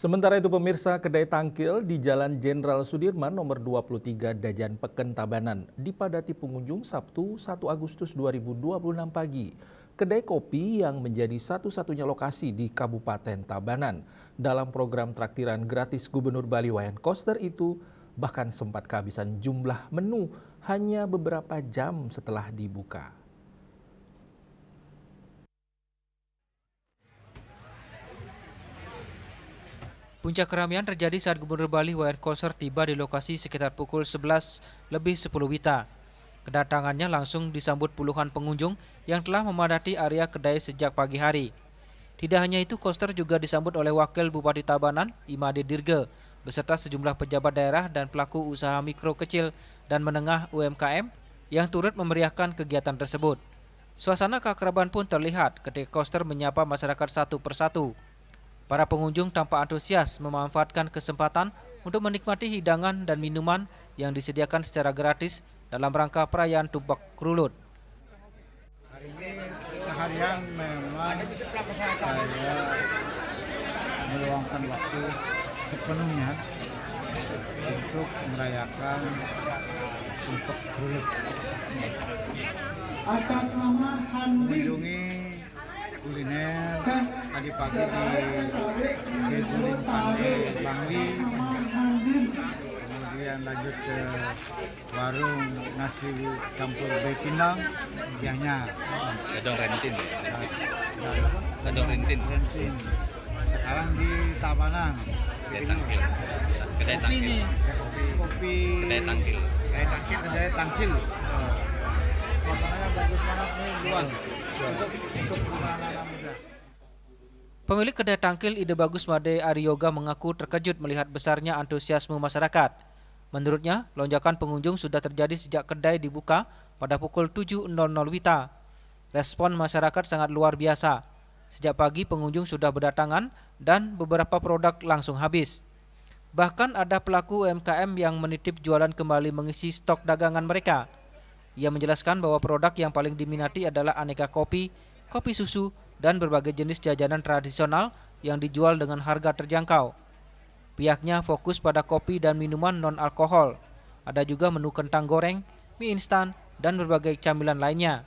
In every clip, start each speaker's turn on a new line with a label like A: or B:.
A: Sementara itu pemirsa, kedai tangkil di Jalan Jenderal Sudirman nomor 23 Dajan Peken Tabanan dipadati pengunjung Sabtu 1 Agustus 2026 pagi. Kedai kopi yang menjadi satu-satunya lokasi di Kabupaten Tabanan dalam program traktiran gratis Gubernur Bali Wayan Koster itu bahkan sempat kehabisan jumlah menu hanya beberapa jam setelah dibuka.
B: Puncak keramaian terjadi saat Gubernur Bali Wayan Koster tiba di lokasi sekitar pukul 11:10 WITA. Kedatangannya langsung disambut puluhan pengunjung yang telah memadati area kedai sejak pagi hari. Tidak hanya itu, Koster juga disambut oleh Wakil Bupati Tabanan, Imade Dirge, beserta sejumlah pejabat daerah dan pelaku usaha mikro kecil dan menengah UMKM yang turut memeriahkan kegiatan tersebut. Suasana keakraban pun terlihat ketika Koster menyapa masyarakat satu persatu. Para pengunjung tampak antusias memanfaatkan kesempatan untuk menikmati hidangan dan minuman yang disediakan secara gratis dalam rangka perayaan Tumpak Krulut.
C: Hari ini seharian memang saya meluangkan waktu sepenuhnya untuk merayakan Tumpak Krulut.
D: Atas nama Handi
C: Mengunjungi kuliner pagi-pagi di Geduling Pande Bangli, kemudian lanjut ke warung nasi campur bepindang, biahnya
E: Gadong Rentin.
C: Gadong Rentin. Sekarang di Tabanan.
E: Kedai tangkil. Kedai tangkil.
C: Kopi.
E: Kedai tangkil.
C: Kedai tangkil. Suasananya bagus banget nih, luas. Untuk anak-anak muda.
B: Pemilik kedai tangkil Ide Bagus Made Ariyoga mengaku terkejut melihat besarnya antusiasme masyarakat. Menurutnya, lonjakan pengunjung sudah terjadi sejak kedai dibuka pada pukul 7.00 WITA. Respon masyarakat sangat luar biasa. Sejak pagi pengunjung sudah berdatangan dan beberapa produk langsung habis. Bahkan ada pelaku UMKM yang menitip jualan kembali mengisi stok dagangan mereka. Ia menjelaskan bahwa produk yang paling diminati adalah aneka kopi, kopi susu, dan berbagai jenis jajanan tradisional yang dijual dengan harga terjangkau. Pihaknya fokus pada kopi dan minuman non-alkohol. Ada juga menu kentang goreng, mie instan, dan berbagai camilan lainnya.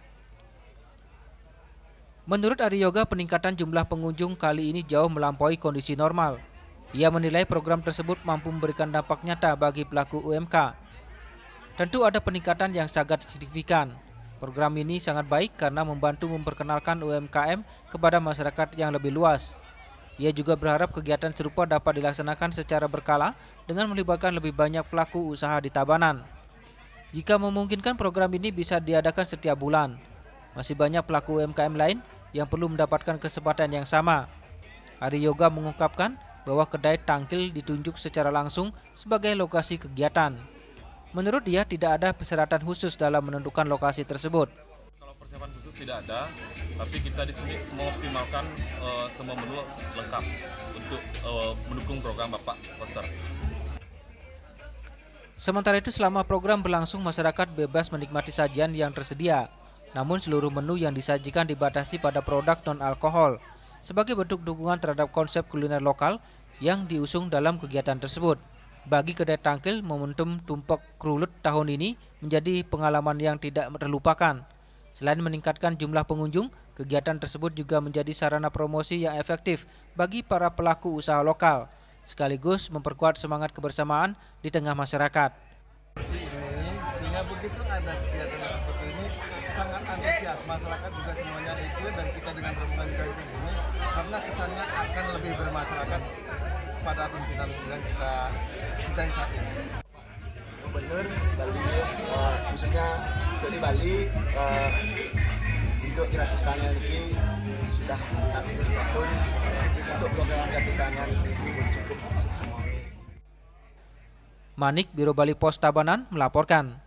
B: Menurut Ariyoga, peningkatan jumlah pengunjung kali ini jauh melampaui kondisi normal. Ia menilai program tersebut mampu memberikan dampak nyata bagi pelaku UMK. Tentu ada peningkatan yang sangat signifikan. Program ini sangat baik karena membantu memperkenalkan UMKM kepada masyarakat yang lebih luas. Ia juga berharap kegiatan serupa dapat dilaksanakan secara berkala dengan melibatkan lebih banyak pelaku usaha di Tabanan. Jika memungkinkan, program ini bisa diadakan setiap bulan. Masih banyak pelaku UMKM lain yang perlu mendapatkan kesempatan yang sama. Ariyoga mengungkapkan bahwa kedai tangkil ditunjuk secara langsung sebagai lokasi kegiatan. Menurut dia, tidak ada persyaratan khusus dalam menentukan lokasi tersebut.
F: Kalau persiapan khusus tidak ada, tapi kita di sini mengoptimalkan semua menu lengkap untuk mendukung program Bapak Koster.
B: Sementara itu, selama program berlangsung, masyarakat bebas menikmati sajian yang tersedia. Namun seluruh menu yang disajikan dibatasi pada produk non-alkohol sebagai bentuk dukungan terhadap konsep kuliner lokal yang diusung dalam kegiatan tersebut. Bagi kedai tangkil, momentum Tumpak Krulut tahun ini menjadi pengalaman yang tidak terlupakan. Selain meningkatkan jumlah pengunjung, kegiatan tersebut juga menjadi sarana promosi yang efektif bagi para pelaku usaha lokal, sekaligus memperkuat semangat kebersamaan di tengah masyarakat.
C: Sehingga begitu ada kegiatan seperti ini, sangat antusias. Masyarakat juga semuanya ikut dan kita dengan rombongan juga ikut sini, karena kesannya akan lebih bermasyarakat pada pimpinan yang kita cintai saat ini.
G: Gubernur Bali, khususnya untuk di Bali, untuk gratisannya ini sudah tahun untuk program gratisannya ini cukup semua.
B: Manik, Biro Bali Pos Tabanan melaporkan.